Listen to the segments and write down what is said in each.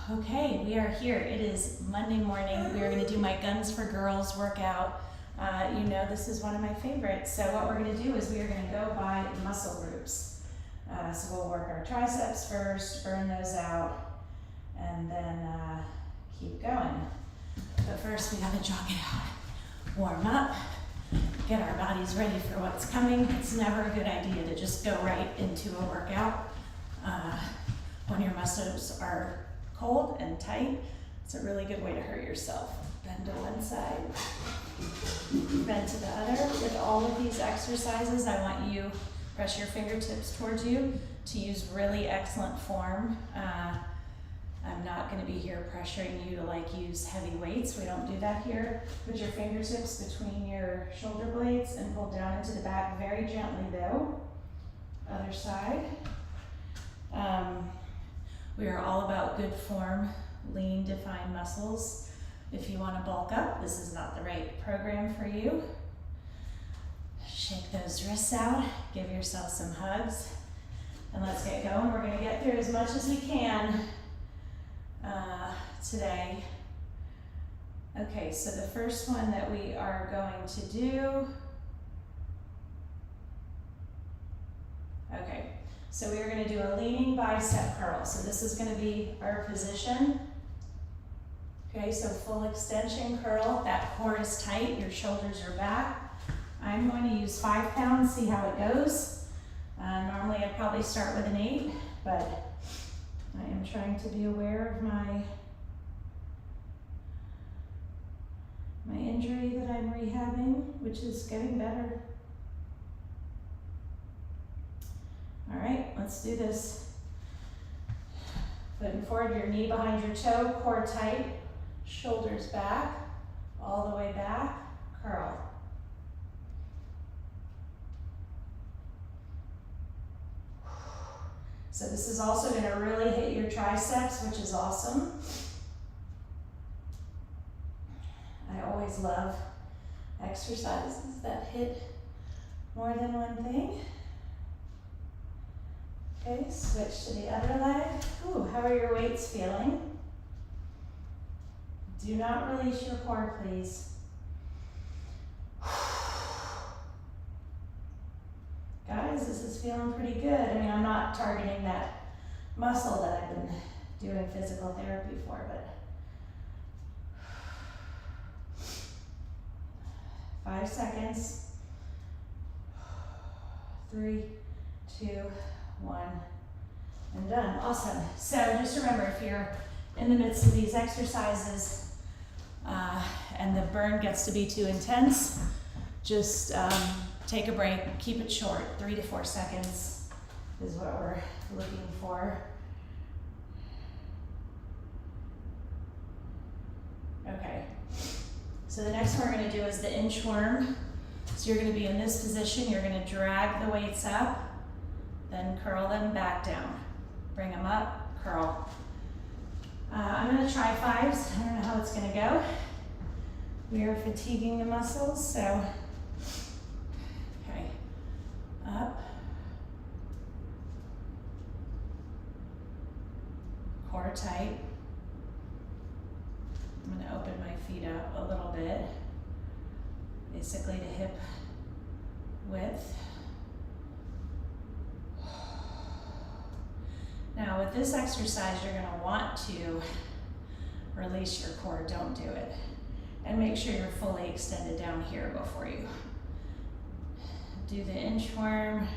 Okay, we are here. It is Monday morning. We are going to do my Guns for Girls workout. You know this is one of my favorites. So what we're going to do is we are going to go by muscle groups. So we'll work our triceps first, burn those out, and then keep going. But first we got to jog it out, warm up, get our bodies ready for what's coming. It's never a good idea to just go right into a workout when your muscles are cold and tight. It's a really good way to hurt yourself. Bend to one side, bend to the other. With all of these exercises, I want you press your fingertips towards you to use really excellent form. I'm not going to be here pressuring you to use heavy weights. We don't do that here. Put your fingertips between your shoulder blades and pull down into the back very gently though. Other side. We are all about good form, lean, defined muscles. If you want to bulk up, this is not the right program for you. Shake those wrists out, give yourself some hugs, and let's get going. We're going to get through as much as we can today. Okay, so the first one that we are going to do, okay, so we are going to do a leaning bicep curl. So this is going to be our position. Okay, so full extension curl, that core is tight, your shoulders are back. I'm going to use 5 pounds, see how it goes. Normally I'd probably start with an 8, but I am trying to be aware of my injury that I'm rehabbing, which is getting better. All right, let's do this. Putting forward, your knee behind your toe, core tight, shoulders back, all the way back, curl. So this is also going to really hit your triceps, which is awesome. I always love exercises that hit more than one thing. Okay, switch to the other leg. Ooh, how are your weights feeling? Do not release your core, please. Guys, this is feeling pretty good. I mean, I'm not targeting that muscle that I've been doing physical therapy for, but 5 seconds. 3, 2, 1, and done. Awesome. So just remember, if you're in the midst of these exercises and the burn gets to be too intense, just take a break, keep it short. 3 to 4 seconds is what we're looking for. Okay, so the next one we're going to do is the inchworm. So you're going to be in this position, you're going to drag the weights up, then curl them back down. Bring them up, curl. I'm going to try 5s. I don't know how it's going to go. We are fatiguing the muscles, so okay, up, core tight. I'm going to open my feet up a little bit, basically to hip width. Now with this exercise, you're going to want to release your core. Don't do it. And make sure you're fully extended down here before you do the inchworm.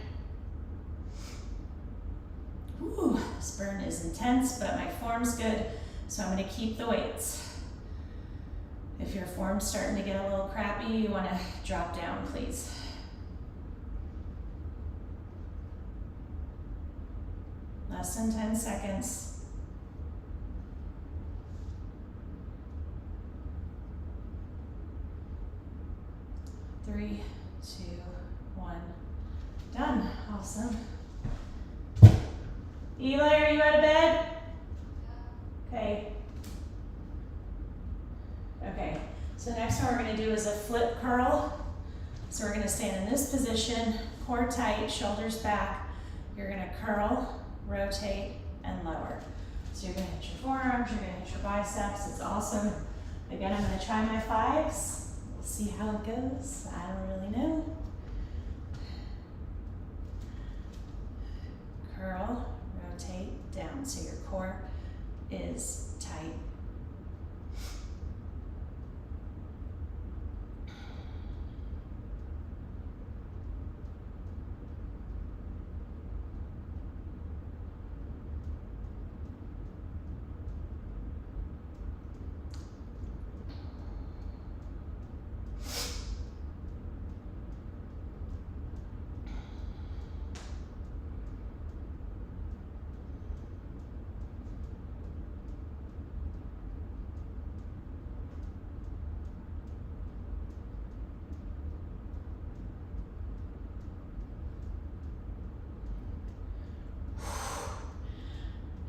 Ooh, this burn is intense, but my form's good, so I'm going to keep the weights. If your form's starting to get a little crappy, you want to drop down, please. Less than 10 seconds. 3, 2, 1, done. Awesome. Eli, are you out of bed? Okay. Okay, so next one we're going to do is a flip curl. So we're going to stand in this position, core tight, shoulders back. You're going to curl, rotate, and lower. So you're gonna hit your forearms, you're gonna hit your biceps. It's awesome. Again, I'm gonna try my 5s. We'll see how it goes. I don't really know. Curl, rotate down so your core is tight.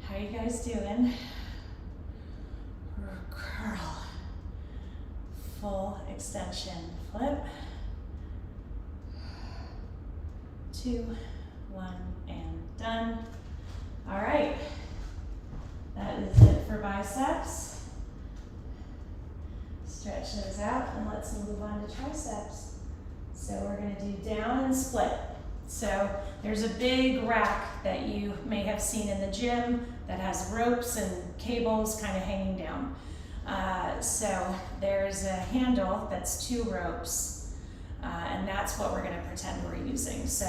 How you guys doing? Curl. Full extension. Flip. 2, 1, and done. All right. That is it for biceps. Stretch those out and let's move on to triceps. So we're going to do down and split. So there's a big rack that you may have seen in the gym that has ropes and cables kind of hanging down. So there's a handle that's 2 ropes, and that's what we're going to pretend we're using. So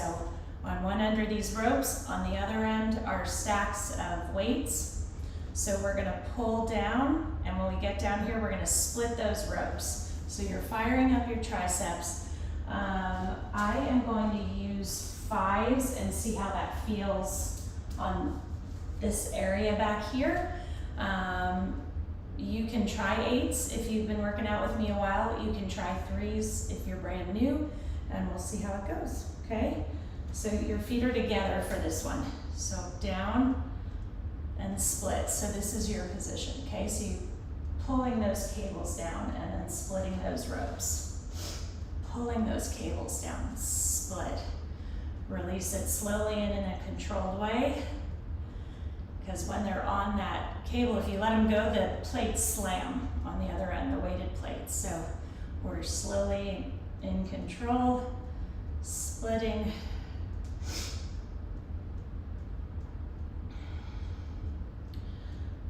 on one end are these ropes, on the other end are stacks of weights. So we're going to pull down, and when we get down here, we're going to split those ropes. So you're firing up your triceps. I am going to use 5s and see how that feels on this area back here. You can try 8s if you've been working out with me a while. You can try 3s if you're brand new, and we'll see how it goes, okay? So your feet are together for this one. So down and split. So this is your position, okay? So you're pulling those cables down and then splitting those ropes. Pulling those cables down, split. Release it slowly and in a controlled way. Because when they're on that cable, if you let them go, the plates slam on the other end, the weighted plates. So we're slowly in control, splitting.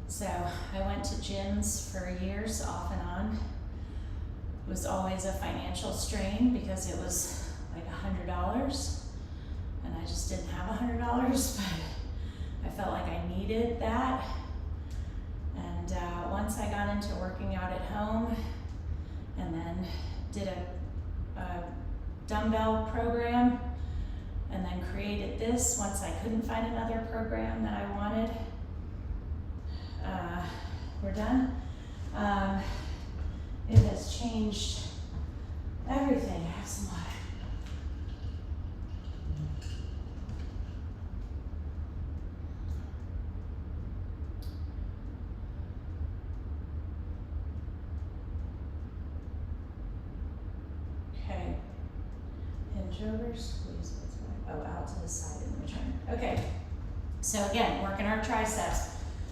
So I went to gyms for years, off and on. It was always a financial strain because it was like $100, and I just didn't have $100, but I felt like I needed that. And once I got into working out at home and then did a dumbbell program and then created this once I couldn't find another program that I wanted. We're done. It has changed everything. I have some water. Okay. Hinge over, squeeze this way. Oh, out to the side and return. Okay. So again, working our triceps.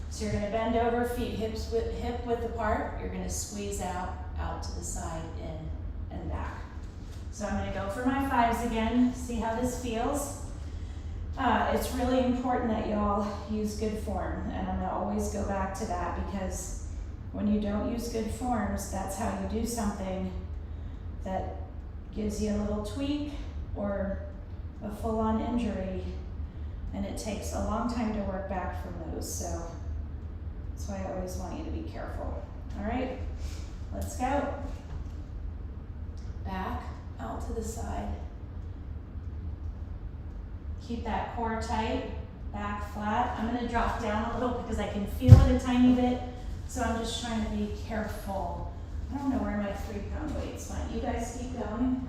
So you're going to bend over, feet hip width apart. You're going to squeeze out to the side, in and back. So I'm going to go for my 5s again, see how this feels. It's really important that y'all use good form, and I'm going to always go back to that because when you don't use good forms, that's how you do something that gives you a little tweak or a full-on injury, and it takes a long time to work back from those. So that's why I always want you to be careful. All right, let's go. Back, out to the side. Keep that core tight, back flat. I'm gonna drop down a little because I can feel it a tiny bit, so I'm just trying to be careful. I don't know where my 3-pound weights went. You guys keep going.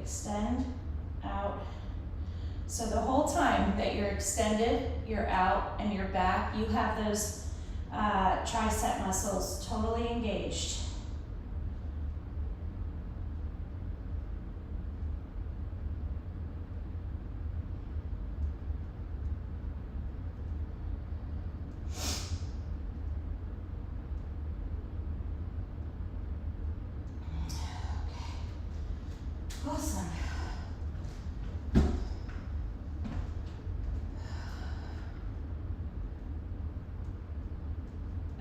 Extend out. So the whole time that you're extended, you're out, and you're back, you have those tricep muscles totally engaged. Awesome.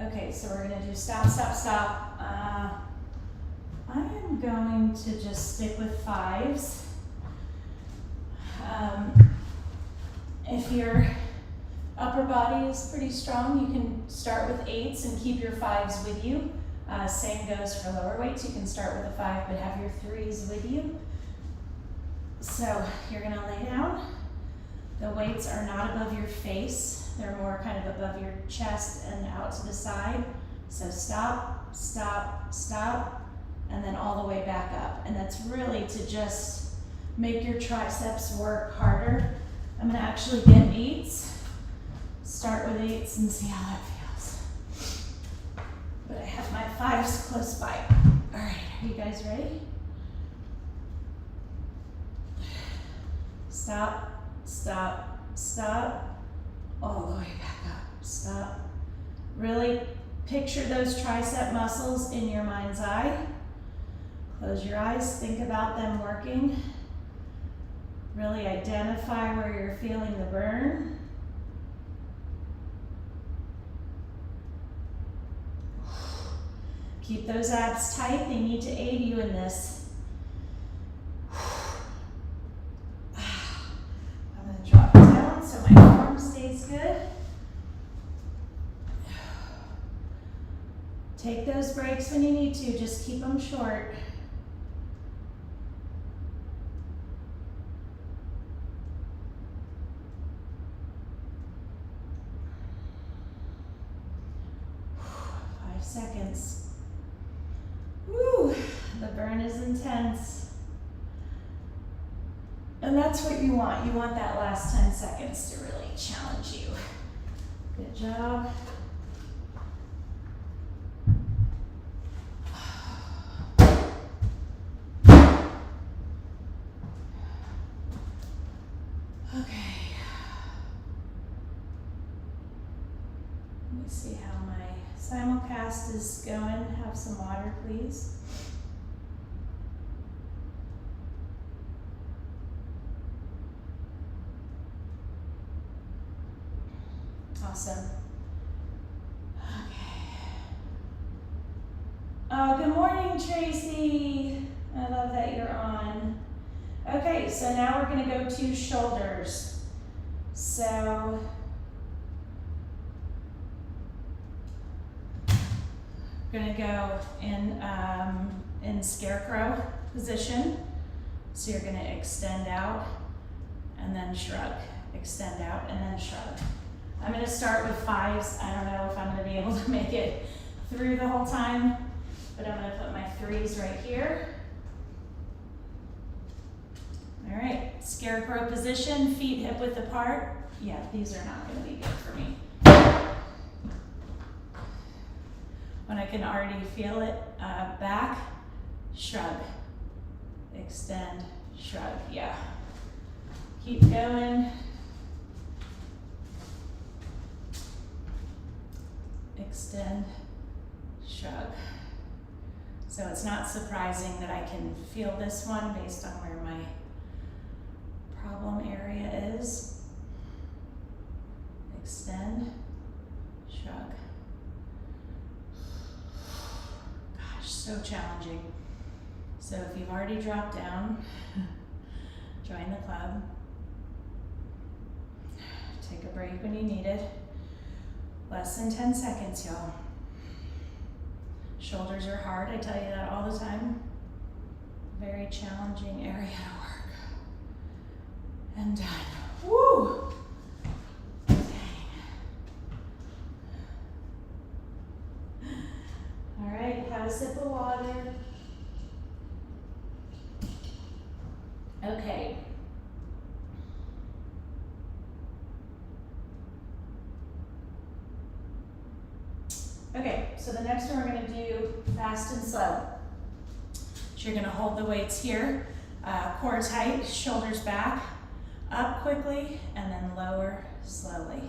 Okay, so we're going to do stop, stop, stop. I am going to just stick with fives. If your upper body is pretty strong, you can start with eights and keep your fives with you. Same goes for lower weights. You can start with a 5, but have your 3s with you. So you're going to lay down. The weights are not above your face. They're more kind of above your chest and out to the side. So stop, stop, stop, and then all the way back up. And that's really to just make your triceps work harder. I'm going to actually get 8s. Start with 8s and see how that feels. But I have my 5s close by. All right, are you guys ready? Stop, stop, stop, all the way back up. Stop. Really picture those tricep muscles in your mind's eye. Close your eyes, think about them working. Really identify where you're feeling the burn. Keep those abs tight. They need to aid you in this. I'm going to drop down so my form stays good. Take those breaks when you need to. Just keep them short. Seconds. Woo, the burn is intense. And that's what you want. You want that last 10 seconds to really challenge you. Good job. Okay. Let me see how my simulcast is going. Have some water, please. Awesome. Okay. Oh, good morning, Tracy. I love that you're on. Okay, so now we're going to go to shoulders. So going to go in scarecrow position. So you're going to extend out and then shrug. Extend out and then shrug. I'm going to start with 5s. I don't know if I'm going to be able to make it through the whole time, but I'm going to put my 3s right here. All right, scarecrow position, feet hip width apart. Yeah, these are not going to be good for me. When I can already feel it, back, shrug, extend, shrug, yeah. Keep going. Extend, shrug. So it's not surprising that I can feel this one based on where my problem area is. Extend, shrug. Gosh, so challenging. So if you've already dropped down, join the club. Take a break when you need it. Less than 10 seconds, y'all. Shoulders are hard, I tell you that all the time. Very challenging area to work. And done. Woo! Dang. All right, have a sip of water. Okay. Okay, so the next one we're gonna do fast and slow. So you're gonna hold the weights here, core tight, shoulders back, up quickly, and then lower slowly.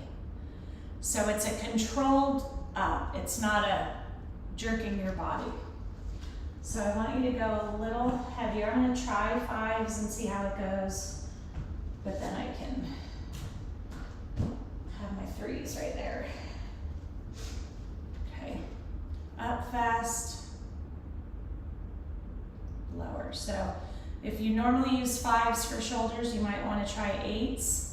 So it's a controlled up, it's not a jerking your body. So I want you to go a little heavier. I'm gonna try 5s and see how it goes, but then I can have my 3s right there. Okay, up fast, lower. So if you normally use 5s for shoulders, you might want to try 8s.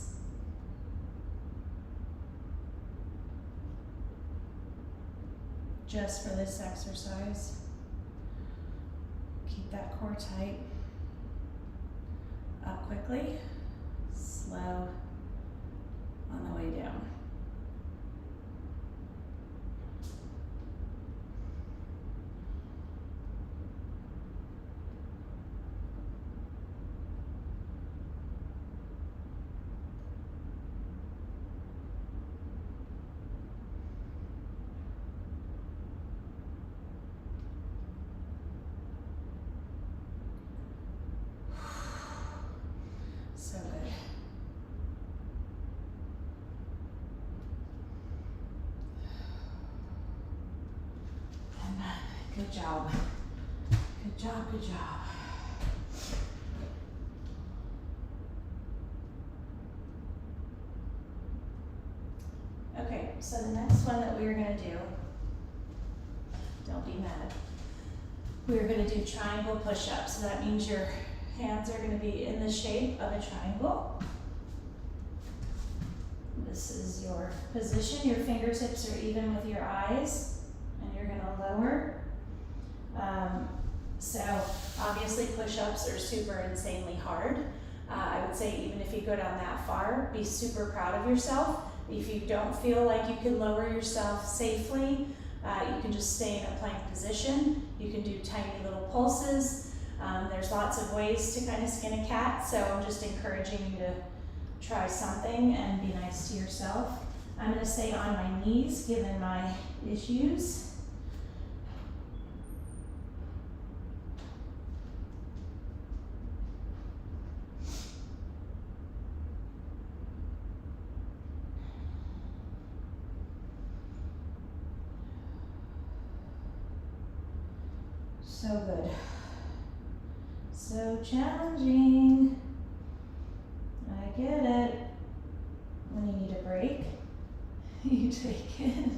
Just for this exercise. Keep that core tight. Up quickly, slow on the way down. So good. And good job. Good job, good job. Okay, so the next one that we're gonna do, don't be mad, we're gonna do triangle push-ups. So that means your hands are going to be in the shape of a triangle. This is your position. Your fingertips are even with your eyes, and you're going to lower. So obviously push-ups are super insanely hard. I would say even if you go down that far, be super proud of yourself. If you don't feel like you can lower yourself safely, you can just stay in a plank position. You can do tiny little pulses. There's lots of ways to kind of skin a cat, so I'm just encouraging you to try something and be nice to yourself. I'm going to stay on my knees given my issues. So good. So challenging. I get it. When you need a break, you take it.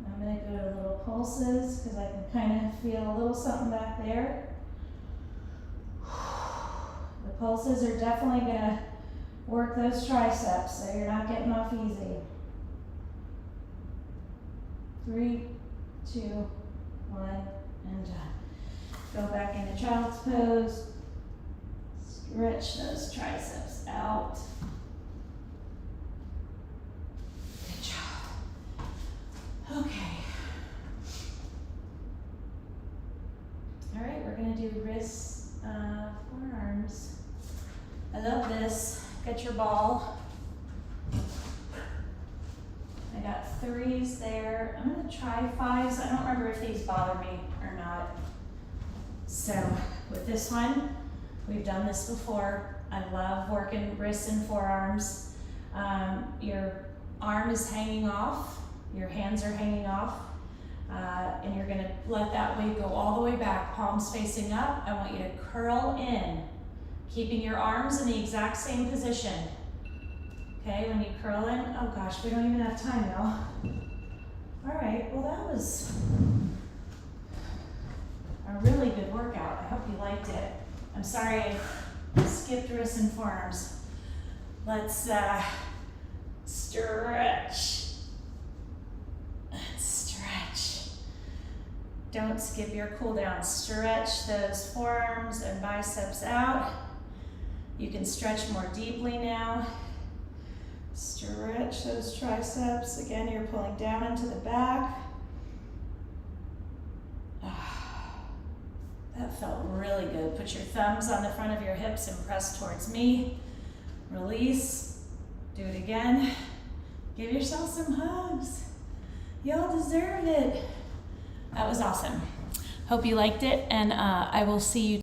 I'm going to go to little pulses because I can kind of feel a little something back there. The pulses are definitely going to work those triceps, so you're not getting off easy. 3, 2, 1, and done. Go back into child's pose. Stretch those triceps out. Good job. Okay. All right, we're gonna do wrists, forearms. I love this. Get your ball. I got 3s there. I'm gonna try 5s. I don't remember if these bother me or not. So with this one, we've done this before. I love working wrists and forearms. Your arm is hanging off, your hands are hanging off, and you're gonna let that weight go all the way back, palms facing up. I want you to curl in, keeping your arms in the exact same position. Okay, when you curl in, oh gosh, we don't even have time, y'all. All right, well that was a really good workout. I hope you liked it. I'm sorry I skipped wrists and forearms. Let's stretch. Let's stretch. Don't skip your cool down. Stretch those forearms and biceps out. You can stretch more deeply now. Stretch those triceps. Again, you're pulling down into the back. That felt really good. Put your thumbs on the front of your hips and press towards me. Release. Do it again. Give yourself some hugs. Y'all deserve it. That was awesome. Hope you liked it, and I will see you